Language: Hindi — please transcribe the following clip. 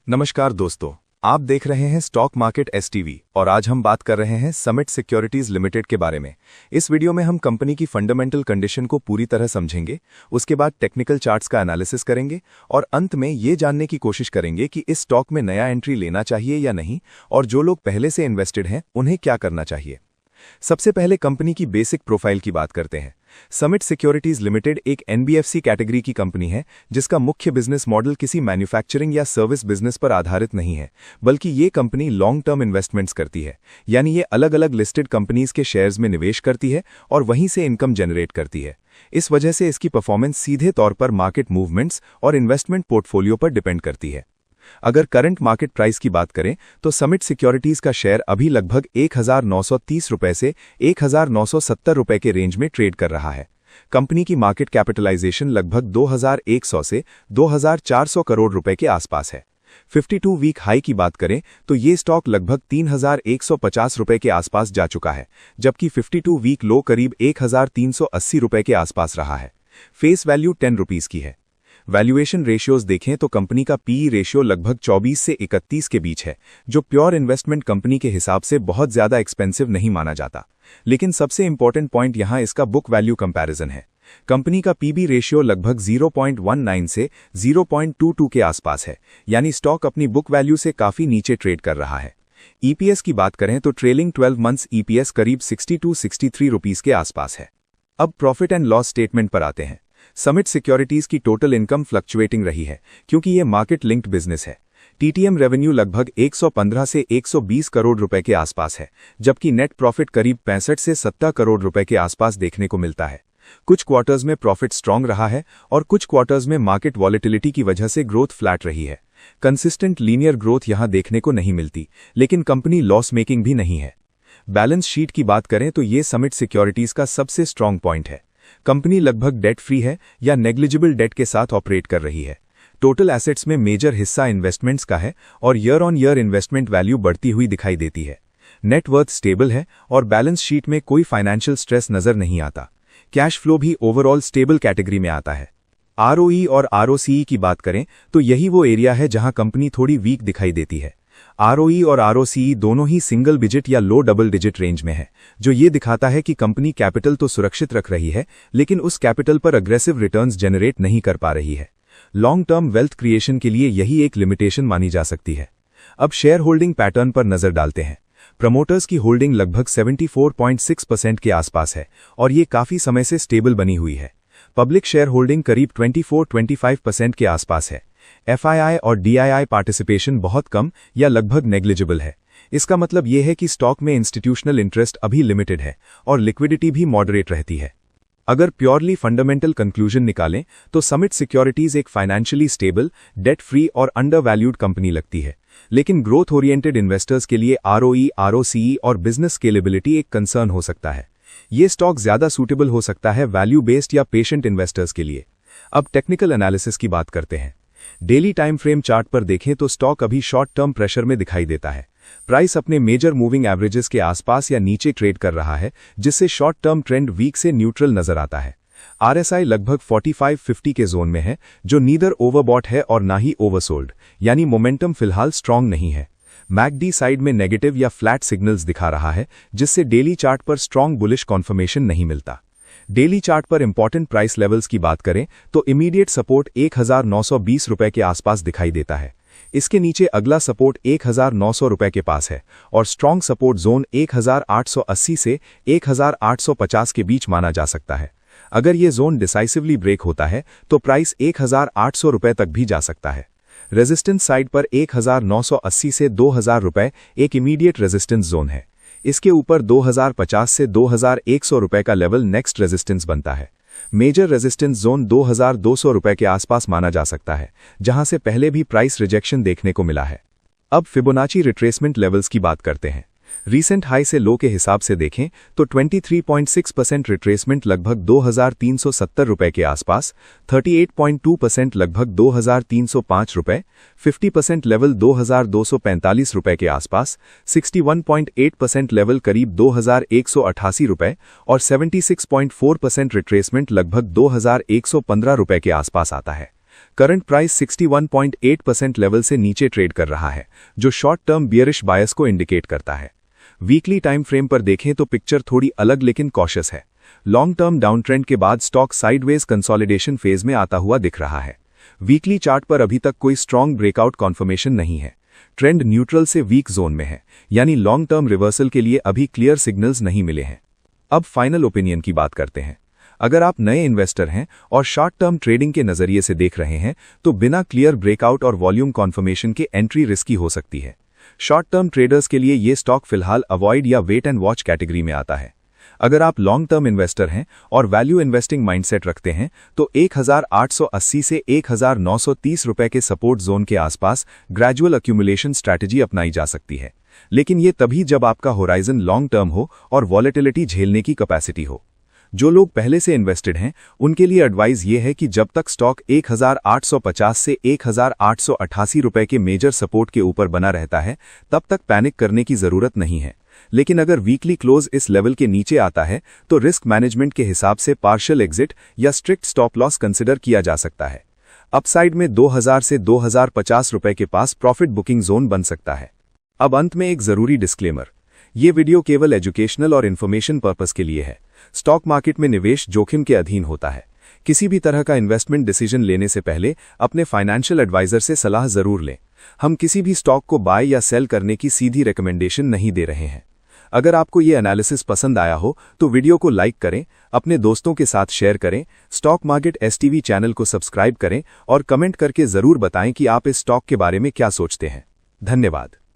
नमस्कार दोस्तों, आप देख रहे हैं स्टॉक मार्केट एसटीवी और आज हम बात कर रहे हैं समिट सिक्योरिटीज लिमिटेड के बारे में। इस वीडियो में हम कंपनी की फंडामेंटल कंडीशन को पूरी तरह समझेंगे, उसके बाद टेक्निकल चार्ट्स का एनालिसिस करेंगे और अंत में ये जानने की कोशिश करेंगे कि इस स्टॉक में नया एंट्री लेना चाहिए या नहीं और जो लोग पहले से इन्वेस्टेड हैं उन्हें क्या करना चाहिए। सबसे पहले कंपनी की बेसिक प्रोफाइल की बात करते हैं। समिट सिक्योरिटीज लिमिटेड एक एनबीएफसी कैटेगरी की कंपनी है जिसका मुख्य बिजनेस मॉडल किसी मैन्युफैक्चरिंग या सर्विस बिजनेस पर आधारित नहीं है, बल्कि ये कंपनी लॉन्ग टर्म इन्वेस्टमेंट्स करती है। यानी ये अलग अलग लिस्टेड कंपनीज के शेयर्स में निवेश करती है और वहीं से इनकम जनरेट करती है। इस वजह से इसकी परफॉर्मेंस सीधे तौर पर मार्केट मूवमेंट्स और इन्वेस्टमेंट पोर्टफोलियो पर डिपेंड करती है। अगर करंट मार्केट प्राइस की बात करें तो समिट सिक्योरिटीज का शेयर अभी लगभग 1930 रुपए से 1970 रुपए के रेंज में ट्रेड कर रहा है। कंपनी की मार्केट कैपिटलाइजेशन लगभग 2100 से 2400 करोड़ रुपए के आसपास है। 52 वीक हाई की बात करें तो ये स्टॉक लगभग 3150 रुपए के आसपास जा चुका है, जबकि 52 वीक लो करीब 1380 रुपए के आसपास रहा है। फेस वैल्यू 10 रुपीस की है। वैल्यूएशन रेशियोज देखें तो कंपनी का पीई रेशियो लगभग 24 से 31 के बीच है, जो प्योर इन्वेस्टमेंट कंपनी के हिसाब से बहुत ज्यादा एक्सपेंसिव नहीं माना जाता। लेकिन सबसे इंपॉर्टेंट पॉइंट यहां इसका बुक वैल्यू कंपैरिजन है। कंपनी का पीबी रेशियो लगभग 0.19 से 0.22 के आसपास है, यानी स्टॉक अपनी बुक वैल्यू से काफी नीचे ट्रेड कर रहा है। ईपीएस की बात करें तो ट्रेलिंग 12 मंथ्स ईपीएस करीब 62-63 रुपीस के आसपास है। अब प्रॉफिट एंड लॉस स्टेटमेंट पर आते हैं। समिट सिक्योरिटीज की टोटल इनकम फ्लक्चुएटिंग रही है क्योंकि ये मार्केट लिंक्ड बिजनेस है। टीटीएम रेवेन्यू लगभग 115 से 120 करोड़ रुपए के आसपास है, जबकि नेट प्रॉफिट करीब 65 से 70 करोड़ रुपए के आसपास देखने को मिलता है। कुछ क्वार्टर्स में प्रॉफिट स्ट्रांग रहा है और कुछ क्वार्टर्स में मार्केट वॉलेटिलिटी की वजह से ग्रोथ फ्लैट रही है। कंसिस्टेंट लीनियर ग्रोथ यहां देखने को नहीं मिलती, लेकिन कंपनी लॉस मेकिंग भी नहीं है। बैलेंस शीट की बात करें तो ये समिट सिक्योरिटीज का सबसे स्ट्रांग पॉइंट है। कंपनी लगभग डेट फ्री है या नेग्लिजिबल डेट के साथ ऑपरेट कर रही है। टोटल एसेट्स में मेजर हिस्सा इन्वेस्टमेंट्स का है और year on year investment value बढ़ती हुई दिखाई देती है। नेट वर्थ स्टेबल है और बैलेंस शीट में कोई फाइनेंशियल स्ट्रेस नजर नहीं आता। कैश फ्लो भी ओवरऑल स्टेबल कैटेगरी में आता है। आरओई और आरओसीई की बात करें तो यही वो एरिया है जहां कंपनी थोड़ी वीक दिखाई देती है। आरओई और आरओसीई दोनों ही सिंगल डिजिट या लो डबल डिजिट रेंज में है, जो ये दिखाता है कि कंपनी कैपिटल तो सुरक्षित रख रही है, लेकिन उस कैपिटल पर अग्रेसिव रिटर्न्स जनरेट नहीं कर पा रही है। लॉन्ग टर्म वेल्थ क्रिएशन के लिए यही एक लिमिटेशन मानी जा सकती है। अब शेयर होल्डिंग पैटर्न पर नजर डालते हैं। प्रमोटर्स की होल्डिंग लगभग 74.6% के आसपास है और ये काफी समय से स्टेबल बनी हुई है। पब्लिक शेयर होल्डिंग करीब 24-25% के आसपास है। एफआईआई और डीआईआई पार्टिसिपेशन बहुत कम या लगभग नेग्लिजिबल है। इसका मतलब यह है कि स्टॉक में इंस्टीट्यूशनल इंटरेस्ट अभी लिमिटेड है और लिक्विडिटी भी मॉडरेट रहती है। अगर प्योरली फंडामेंटल कंक्लूजन निकालें तो समिट सिक्योरिटीज एक फाइनेंशियली स्टेबल, डेट फ्री और अंडरवैल्यूड कंपनी लगती है। लेकिन ग्रोथ ओरिएंटेड इन्वेस्टर्स के लिए आरओई, आरओसीई और बिजनेस स्केलेबिलिटी एक कंसर्न हो सकता है। ये स्टॉक ज्यादा सूटेबल हो सकता है वैल्यू बेस्ड या पेशेंट इन्वेस्टर्स के लिए। अब टेक्निकल एनालिसिस की बात करते हैं। डेली टाइम फ्रेम चार्ट पर देखें तो स्टॉक अभी शॉर्ट टर्म प्रेशर में दिखाई देता है। प्राइस अपने मेजर मूविंग एवरेजेस के आसपास या नीचे ट्रेड कर रहा है, जिससे शॉर्ट टर्म ट्रेंड वीक से न्यूट्रल नजर आता है। आरएसआई लगभग 45-50 के जोन में है, जो नीदर ओवरबॉट है और ना ही ओवरसोल्ड, यानी मोमेंटम फिलहाल स्ट्रांग नहीं है। मैकडी साइड में नेगेटिव या फ्लैट सिग्नल्स दिखा रहा है, जिससे डेली चार्ट पर स्ट्रांग बुलिश कॉन्फर्मेशन नहीं मिलता। डेली चार्ट पर इंपॉर्टेंट प्राइस लेवल्स की बात करें तो इमीडिएट सपोर्ट 1920 रुपए के आसपास दिखाई देता है। इसके नीचे अगला सपोर्ट 1900 रुपए के पास है और स्ट्रांग सपोर्ट जोन 1880 से 1850 के बीच माना जा सकता है। अगर ये जोन डिसाइसिवली ब्रेक होता है तो प्राइस 1800 रुपए तक भी जा सकता है। रेजिस्टेंस साइड पर 1980 से 2000 रुपए एक इमीडिएट रेजिस्टेंस जोन है। इसके ऊपर 2050 से 2100 रुपए का लेवल नेक्स्ट रेजिस्टेंस बनता है। मेजर रेजिस्टेंस जोन 2200 रुपए के आसपास माना जा सकता है, जहां से पहले भी प्राइस रिजेक्शन देखने को मिला है। अब फिबोनाची रिट्रेसमेंट लेवल्स की बात करते हैं। रीसेंट हाई से लो के हिसाब से देखें तो 23.6% रिट्रेसमेंट लगभग 2370 रुपए के आसपास, 38.2% लगभग 2305 रुपए, 50% लेवल 2245 रुपए के आसपास, 61.8% लेवल करीब 2188 रुपए और 76.4% रिट्रेसमेंट लगभग 2115 रुपए के आसपास आता है। करंट प्राइस 61.8% लेवल से नीचे ट्रेड कर रहा है, जो शॉर्ट टर्म बियरिश बायस को इंडिकेट करता है। वीकली टाइम फ्रेम पर देखें तो पिक्चर थोड़ी अलग लेकिन कॉशियस है। लॉन्ग टर्म डाउन ट्रेंड के बाद स्टॉक साइडवेज कंसोलिडेशन फेज में आता हुआ दिख रहा है। वीकली चार्ट पर अभी तक कोई स्ट्रॉन्ग ब्रेकआउट कॉन्फर्मेशन नहीं है। ट्रेंड न्यूट्रल से वीक जोन में है, यानी लॉन्ग टर्म रिवर्सल के लिए अभी क्लियर सिग्नल्स नहीं मिले हैं। अब फाइनल ओपिनियन की बात करते हैं। अगर आप नए इन्वेस्टर हैं और शॉर्ट टर्म ट्रेडिंग के नजरिए से देख रहे हैं तो बिना क्लियर ब्रेकआउट और वॉल्यूम कॉन्फर्मेशन के एंट्री रिस्की हो सकती है। शॉर्ट टर्म ट्रेडर्स के लिए ये स्टॉक फिलहाल अवॉइड या वेट एंड वॉच कैटेगरी में आता है। अगर आप लॉन्ग टर्म इन्वेस्टर हैं और वैल्यू इन्वेस्टिंग माइंडसेट रखते हैं तो 1880 से 1930 रुपए के सपोर्ट जोन के आसपास ग्रेजुअल अक्यूमुलेशन स्ट्रैटेजी अपनाई जा सकती है, लेकिन ये तभी जब आपका होराइजन लॉन्ग टर्म हो और वॉलेटिलिटी झेलने की कैपेसिटी हो। जो लोग पहले से इन्वेस्टेड हैं उनके लिए एडवाइस ये है कि जब तक स्टॉक 1850 से 1888 रुपए के मेजर सपोर्ट के ऊपर बना रहता है तब तक पैनिक करने की जरूरत नहीं है, लेकिन अगर वीकली क्लोज इस लेवल के नीचे आता है तो रिस्क मैनेजमेंट के हिसाब से पार्शियल एग्जिट या स्ट्रिक्ट स्टॉप लॉस कंसिडर किया जा सकता है। अपसाइड में 2000 से 2050 रुपए के पास प्रॉफिट बुकिंग जोन बन सकता है। अब अंत में एक जरूरी डिस्क्लेमर, ये वीडियो केवल एजुकेशनल और इन्फॉर्मेशन पर्पस के लिए है। स्टॉक मार्केट में निवेश जोखिम के अधीन होता है। किसी भी तरह का इन्वेस्टमेंट डिसीजन लेने से पहले अपने फाइनेंशियल एडवाइजर से सलाह जरूर लें। हम किसी भी स्टॉक को बाय या सेल करने की सीधी रिकमेंडेशन नहीं दे रहे हैं। अगर आपको ये एनालिसिस पसंद आया हो तो वीडियो को लाइक करें, अपने दोस्तों के साथ शेयर करें, स्टॉक मार्केट एसटीवी चैनल को सब्सक्राइब करें और कमेंट करके जरूर बताएं कि आप इस स्टॉक के बारे में क्या सोचते हैं। धन्यवाद।